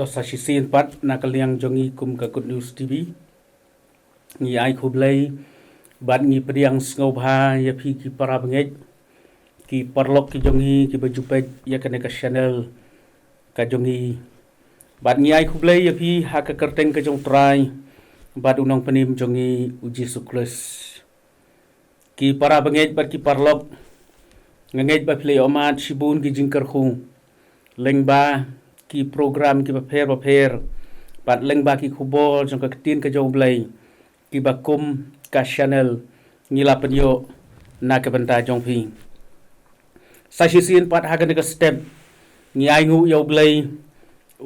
to sa sisin pat na kaliang jongi kum ka Good News TV ngi ai khublai ban ngi priang ngobha ya phi ki para bangej ki parlok ki jongi ki bajupet ya kane ka channel ka jongi ban ngi ai khublai ya phi ha ka kerteng ka jong trai bat unong panim jongi uji sukles ki para bangej bat ki parlok ngej ba play omat shibun ki jingkar khu lengba ki program ki paper bat lengba ki khubol jong ka tin ka jong blai ki bakum ka channel ngila penyo na ka banta jong phi sa sisin pat ha ka step ngi ai ngu yo blai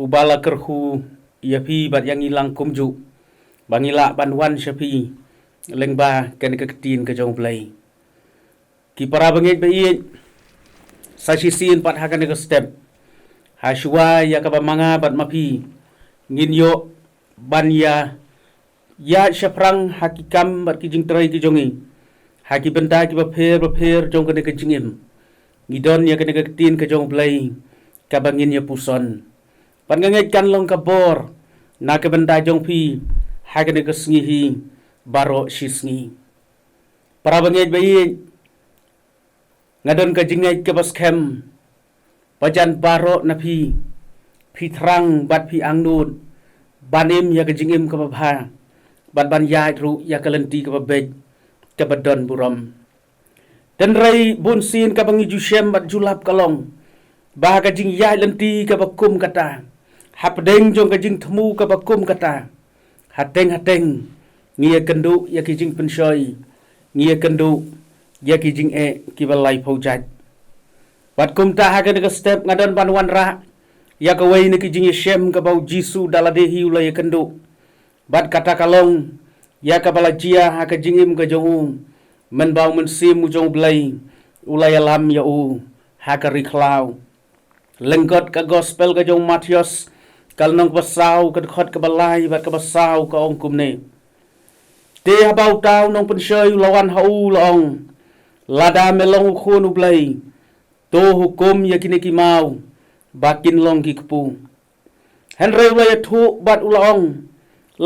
ubala kerhu ya phi bat yang ilang kumju bangila banwan shapi lengba ka tin ka jong blai ki para bangej ba i sa sisin pat ha ka step Hashwa ya ka manga bat mapi nginyo banya ya shaprang hakikam bat ki jingtrai ki jongi haki benda ki baper jong ka jingim ngidon ya ka tin ka jong blai ka bangin ya puson pan ngej kan long ka bor na ka benda jong pi ha ka sngihi baro shisngi para bangej bai ngadon ka jingej ka baskem Pajan baro na phi thrang bat phi angnut banim ya kejingim ka babha bat ban ya ru ya kalenti ka babej ka badon buram dan rai bun sin ka bangi jusem bat julap kalong bah ka jing ya lenti ka bakum kata hapdeng jong ka jing thmu ka bakum kata hateng ngia kendu ya ki jing pensoi ngia kendu ya ki jing ki balai phojat Bat kumta haga nega step ngadan banwan ra ya kawai ni kijing shem ka bau jisu daladehi ulay kendo bat kata kalong ya ka balajia ha ka jingim ka jongu men bau men sim jong blai ulay alam ya u ha ka riklau lenggot ka gospel ka jong Matius kalnong basau ka khot ka balai bat ka basau ka ong kumne te habau tau nong pensoi lawan hau long lada melong khunu blai to hukum ya kini ki mau bakin long ki kpu henry wa thu bat ulong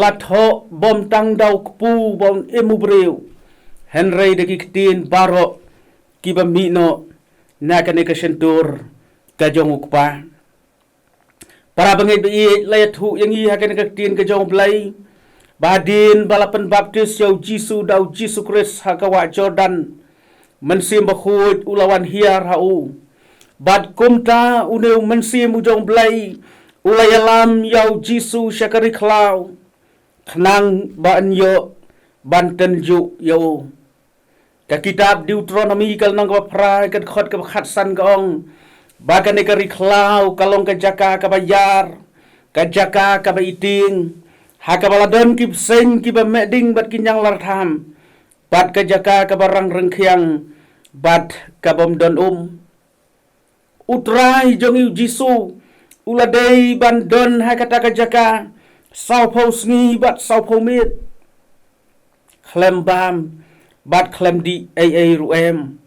lat ho bom tang dau kpu bom emu breu henry de ki tin baro ki ba mi no na ka ne ka sentur ka jong ukpa para bangit bi la thu yang i ha ka ne ka tin ka jong blai badin balapan baptis yau jisu dau jisu kris ha ka wa jordan mensim bakhut ulawan hiar hau bad kumta uneu mensim ujong blai ulay alam yau jisu syakari klau khnang ban yo banten ju yo ka kitab Deuteronomy kal nang ka prai ka khot ka khatsan gong bagan ka riklau kalong ka jaka ka bayar ka jaka ka baiting ha ka baladon ki seng ki ba meding bat kinyang lartham bat ka jaka ka barang rengkhiang bat ka bom don utrai jongi jisu uladei bandon ha kata ka jaka sau phau sngi bat sau phau mit khlem bam bat khlem di ai ruem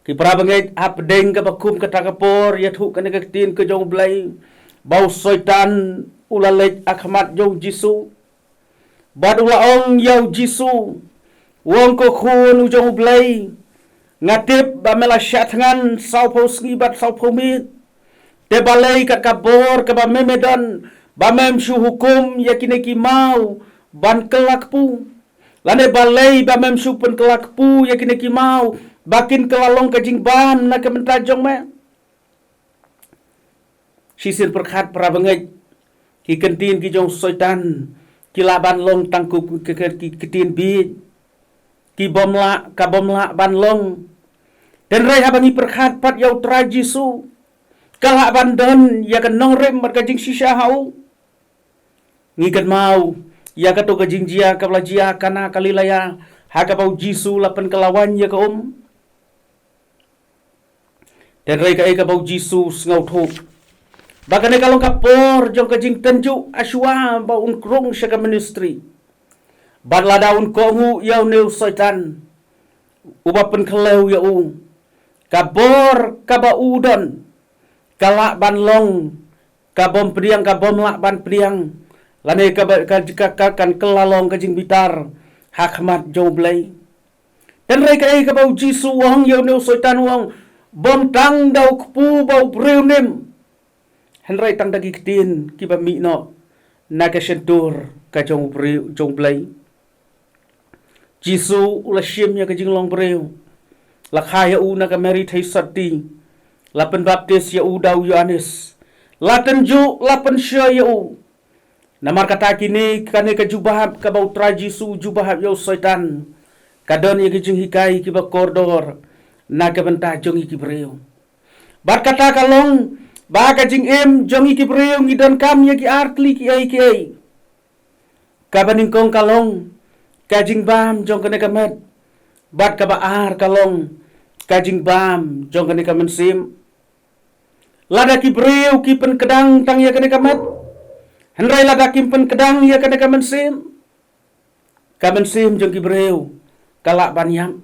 ki prabangej apdeng ka bakum kata ka por ya thu ka ka tin ka jong blai bau soitan ulalej akhmat jong jisu bat ulaong yau jisu wong ko khun ujong blai ngatip ba mela syatngan sau phau sngi bat sau phau mit te balai kat kabor ka ba memedon ba mem shu hukum yakine ki mau ban kelak pu lane balai ba mem shu pen kelak pu yakine ki mau bakin kelalong ka jing ban na ka mentajong me sisin perkhat pra bangej ki kentin ki jong soitan ki laban long tangku ki tin bi ki bomla ka bomla ban long dan rai habangi perkhat pat yau tra jisu kala bandon ya kan nong rem mat kajing shisha hau ngikan mau ya ka to kajing jia ka blajia kana kalilaya ha ka bau jisu lapan kelawan ya ka dan rai ka bau jisu ngau thuk bagane kalong ka por jong kajing tenju aswa bau un krong syaka ministry Ban daun kongu yau neu soitan ubapen keleu yau kabor kaba udon kalak ban long kabom priang kabom lak ban priang lane ka kan kelalong ka jing bitar hakmat joblay dan reka ai ka bau jisu wang yo no soitan wang bom tang dau kpu bau breunem henrai tang dagi kitin kiba mi no naga sentur ka joblay jisu ula shim ya ka jing long breu la khaya u naga meri thai sati la pen baptis ya u dau Yohanes la tenju la pen sya ya u namar kata kini kane ka jubahab ka bau traji su jubahab yo setan kadon ye kijing hikai ki ba kordor na ka benta jongi ki breu bat kata kalong ba ka jing em jongi ki breu ngidon kam ye ki artli ki ai ka baning kong kalong ka jing bam jong kane ka met bat ka ba ar kalong ka jing bam jong kane ka mensim lada ki breu ki pen kedang tang ye kane ka met henrai lada kimpen kedang ya kena kamen sim jong ki breu kalak banyam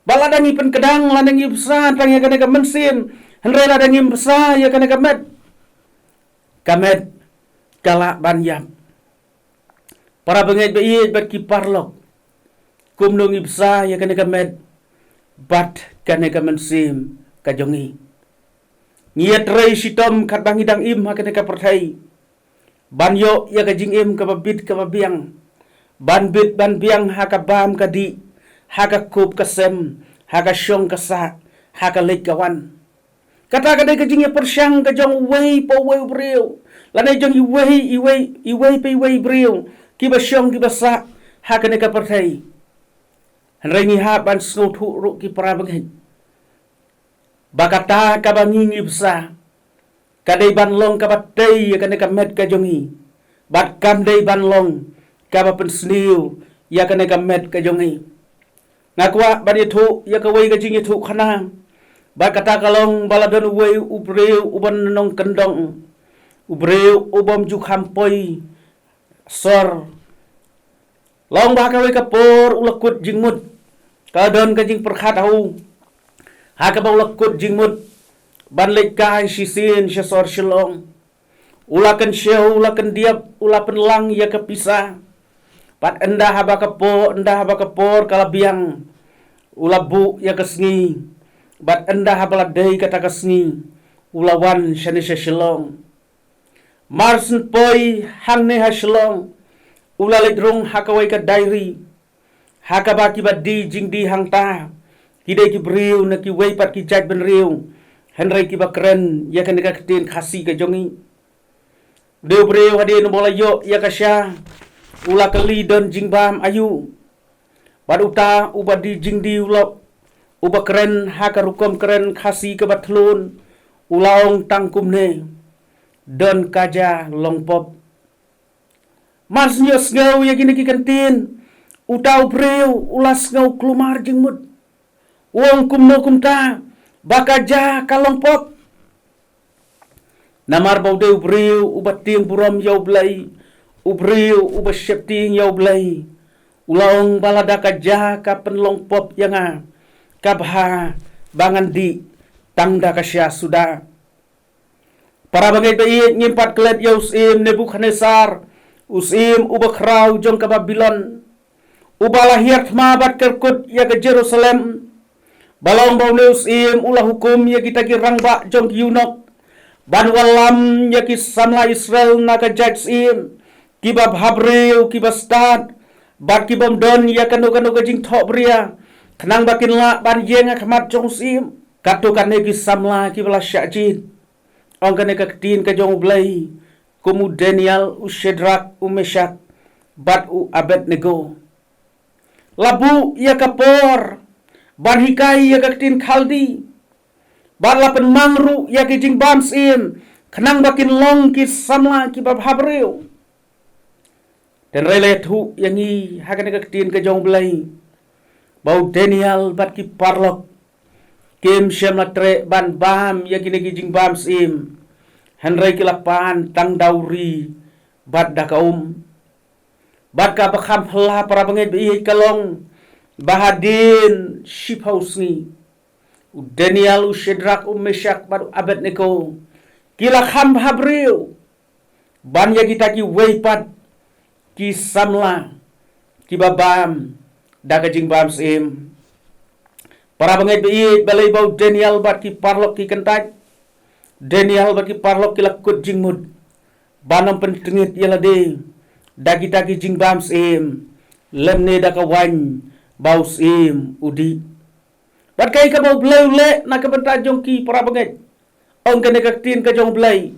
balada ngipen kedang lada ngi besa tang ya kena kamen sim henrai lada ngi besa ya kena kamet kalak banyam para bengai be bat ki parlok kum no ngi besa ya kena kamet bat kena kamen sim kajongi ngiat rei sitom kat bangidang im ha kena ka perthai banyo ya ka jing em ka babit ka babiang ban bit ban biang ha ka bam ka di ha ka kup ka sem ha ka syong ka sa ha ka lek kawan kata ka dai ka jing ya persyang ka jong wei po wei breu lanai jong i wei pe wei breu ki ba syong ki ba sa ha ka ne ka perthai henrai ngi ha ban sno thu ru ki para bangai bakata ka bangi bsa kadai ban long ka batei ya kane ka met ka jongi bat kam dei ban long ka ba pen sniu ya kane ka met ka jongi ngakwa ban itu ya ka wei ka jing itu khana ba kata kalong baladon wei ubreu uban nong kendong ubreu ubom ju khampoi sor long ba ka wei ka por ulakut jingmut ka don ka jing perkhat au ha ka ba ulakut jingmut ban lekai sisin syasor shalong ulakan syau ulakan diap ulakan lang ya kepisa pat endah haba kapor kalabiang ulabu ya kesngi bat endah haba dei kata kesngi ulawan syane shalong marsen poi hanne ha shalong ulalek rong hakawai ka diary hakabaki badi jingdi hangta kidai ki briu na ki wei pat ki jaj ben riu henrai ki bakren ya kan ka tin khasi ka jongi deu breu hade no bola yo ya ka sha ula kali don jingbam ayu baduta ubadi jingdi ulop ubakren ha ka rukom keren khasi ka batlun ulaong tangkum ne don kaja longpop mas nyos ngau ya kini ki kantin utau breu ulas ngau klumar jingmut wong kumno kumta bakaja kalongpop namar baude ubriu ubating buram yau blai ubriu ubasyepting yau blai ulaong balada kaja ka penlongpop yanga kabha bangan di tangda kasya sudah para bangai bayi ngimpat kelet yau usim Nebukadnesar usim ubakrau jong ka Babylon ubalahiat mabat kerkut ya ke Jerusalem balong bau neus im ulah hukum ya kita kirang ba jong yunok ban walam ya ki samla Israel naga judge im kibab habreu kibab stad bat kibam don ya kanu jing thok bria kenang bakin la ban yeng akhmat jong sim katu kan ne ki samla kibala syajid ong kan ne ka tin ka jong blai kumu Daniel Ushedrak Umeshak bat u Abednego labu ya kapor ban hikai ya kaktin khaldi ban lapen mangru ya ki jing bams im kenang bakin long ki samla ki bab habreu dan rele thu yang i hakan kaktin ka jong blai bau Daniel bat ki parlok kim syam latre ban bam ya ki jing bams im henrai ki lapan tang dauri bat dakaum bat ka bakham phla para bangai bi kalong bahadin shiphausni Daniel Ushedrak Umeshak baru Abednego kila kham habriu ban ya kita ki weipat ki samla ki babam daga jing bam sim para bangai bi balai bau Daniel bat ki parlok ki kentaj Daniel bat ki parlok ki lakut jing mud banam pentengit yala de dagi dagi jing bam sim lemne daga wan bau sim udi bat kai ka bau bleu le na ka bentajong ki para bangai ong ka tin ka jong blai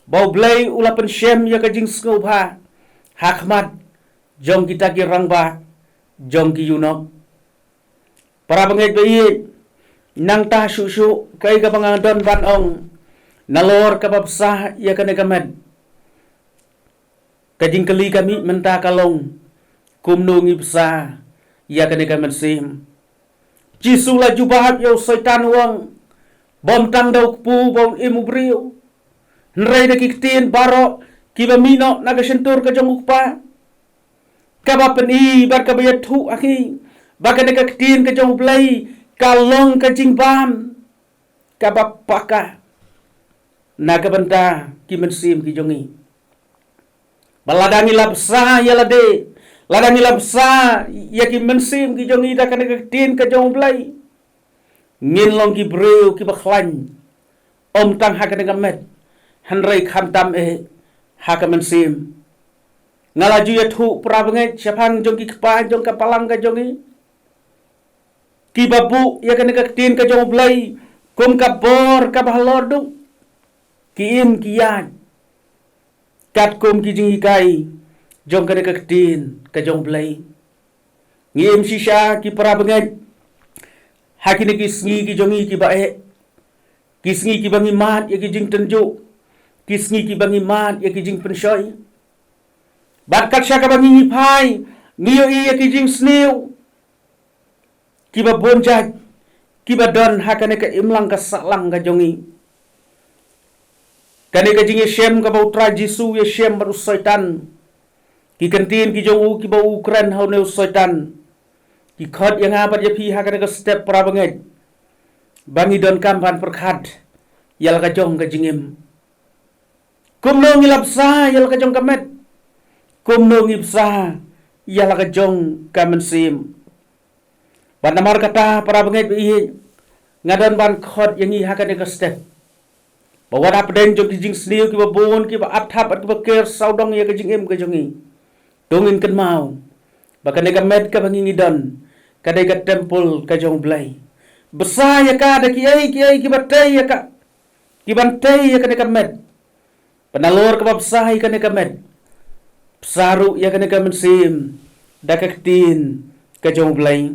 bau blai ula pen shem ya ka jing skobha hakmat jong kita ki rangba jong ki yunok para bangai bi nang ta su kai ka bangang don ban ong nalor ka babsah ya ka negamet kajing kali kami menta kalong kumnung ibsa ya ka negamet sim Jisu la jubahat yo setan wang bom tang daw pu bom imubriyo nray na kiktin baro kiba mino nagasentur ka jong ukpa kaba pen bar ka bayat thu aki baka nakaktin ka jong blay kalong ka jing bam kaba paka nagabanta kimensim ki jongi baladani labsa yalade ladani labsa yaki mensim ki jongi da kana tin ka jong blai ngin long ki breu ki bakhlan om tang ha kana gamet hanrai kham tam ha ka mensim ngalaju ya thu prabangai siapang jong ki kpa jong ka palang ka jongi ki babu ya kana tin ka jong blai kum ka bor ka bahlor du ki in ki yan kat kum ki jingi kai jong kana ka tin ka jong blai ngim shisha ki prabangai hakini ki sngi ki jongi ki bae ki sngi ki bangi mat ya ki jing tenju ki sngi ki bangi mat ya ki jing pensoi bat kat sha ka bangi phai ngiyo ya ki jing sniu ki ba bonjat ki ba don hakane ka imlang ka salang ka jongi kane ka jing shem ka ba utra jisu ya shem baru setan ki kantin ki jongu ki ba ukran hau ne setan ki khot yang abat ya pi hakane ka step pra banget bangi don kampan perkhat yal ka jong ka jingim kumno ngilap sa yal ka jong kamet kumno ngipsa yal ka jong kamensim banamar kata pra banget bi ngadon ban khot yang i hakane ka step bawa dap den jong jing sniu ki ba bon ki ba athap at ba ker saudong ya ka jingim ka jongi dongin kan mau bakane ka met ka bangi ngidon kadai ka temple ka jong blai besar ya ka da ki ai ki batai ya ka ki bantai ya ka met penalor ka babsah ya ka met saru ya ka mensim da ka tin ka jong blai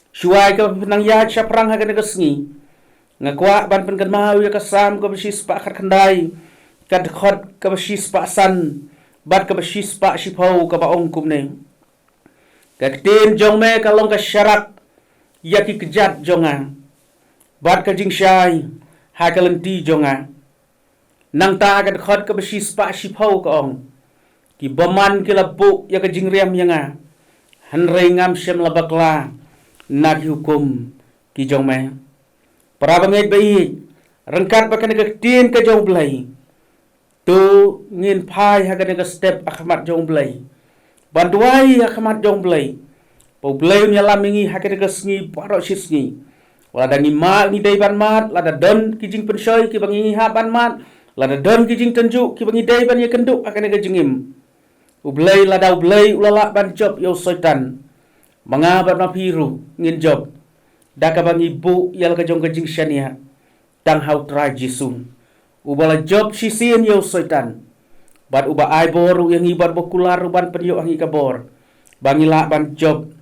shuai ka nang ya chaprang ha ka sngi ngakwa ban pen kan mau ya ka sam ka bisis pa khandai ka khot ka bisis pa san bat ka bisis pa shipau ka ba ong kumne kaktin jong me kalong ka syarak ya ki kejat jonga bat ka jing syai ha ka lenti jonga nang ta ka khot ka besi spa shipau ka ong ki boman ki labu ya ka jing riam yanga hanrei ngam syam labakla nak hukum ki jong me para bangai bai rengkat ba ka kaktin ka jong blai tu ngin phai ha ka step akhmat jong blai banduai akhmat jong blai pau blai nyalam mingi hakere ka sngi paro sisngi wala dangi ma ni dai ban mat lada don ki jing pensoi ki bangi ha ban mat lada don ki jing tenju ki bangi dai ban ye kenduk akane ka jingim ublai lada ublai ulala ban job yo setan manga ban ma piru ngin job daka bangi bu yal ka jong ka jing syania tang hau tra jisung ubala job sisin yo setan bat uba ai bor yang ibar bokular ban penyo angi kabor bangila ban job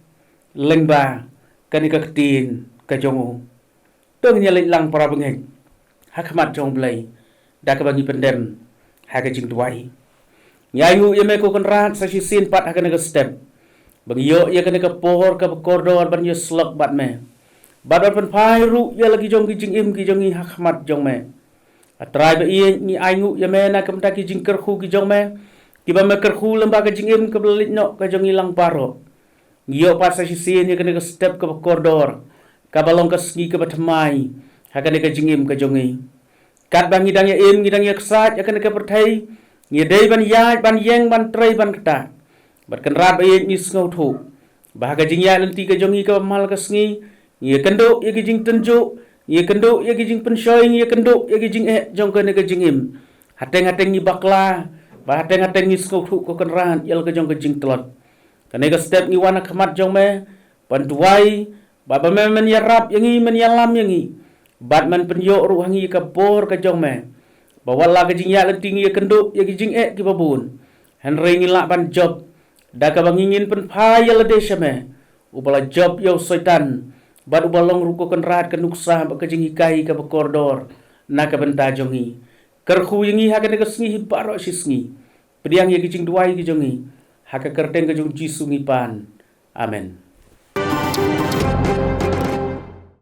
lengba kani ka tin ka jongu tong nya lang para bengeng hakmat jong blai da ka bangi pendem ha ka jing tuai nyayu yeme ko kan rat sa sisin pat ha ka step bangi yo ya ka por ka koridor ban yo slok bat me bat ban phai ru ya lagi jong ki jing im ki jongi hakmat jong me atrai ba ie ni aingu yeme na kam ta ki jing kerhu ki jong me ki ba me kerhu lembaga jing im ka belit no ka jong ilang paro ngiyo pas sa sisin ya ka step ka koridor ka balong ka sngi ka batmai ha ka jingim ka jongi kat bang ngidang ya im ngidang ya ksat ya kan ke perthai ngidai ban ya ban yeng ban trai ban kata bat kan rat ba ye ni ngau thu bah ka jing ya lenti ka jongi ka mal ka sngi ye kendo ye ki jing tenjo ye kendo ye ki jing pensoi ye kendo ye ki jing jong ka ne ka jing im hateng-hateng ni bakla bah hateng-hateng ni ngau thu ko kan ran yel ka jong ka jing telot kan ka step ni wana khamat jong me pantuai ba ba men ya rap yangi men ya lam yangi bat man penyo ru hangi ka bor ka jong me bawala ka jing ya lenti ye kendo ye ki jing ki babun han ringi la ban job da ka bangingin pen phaya la desha me ubala job yo setan bad ubalong ruko kan rat kan nuksa ba ka jingi kai ka bakordor na ka benta jongi kerkhu yingi ha ka ne ka sngi baro sisngi pediang ye ki jing duai ki jongi ha ka kerteng ka jong jisu ngi pan amen.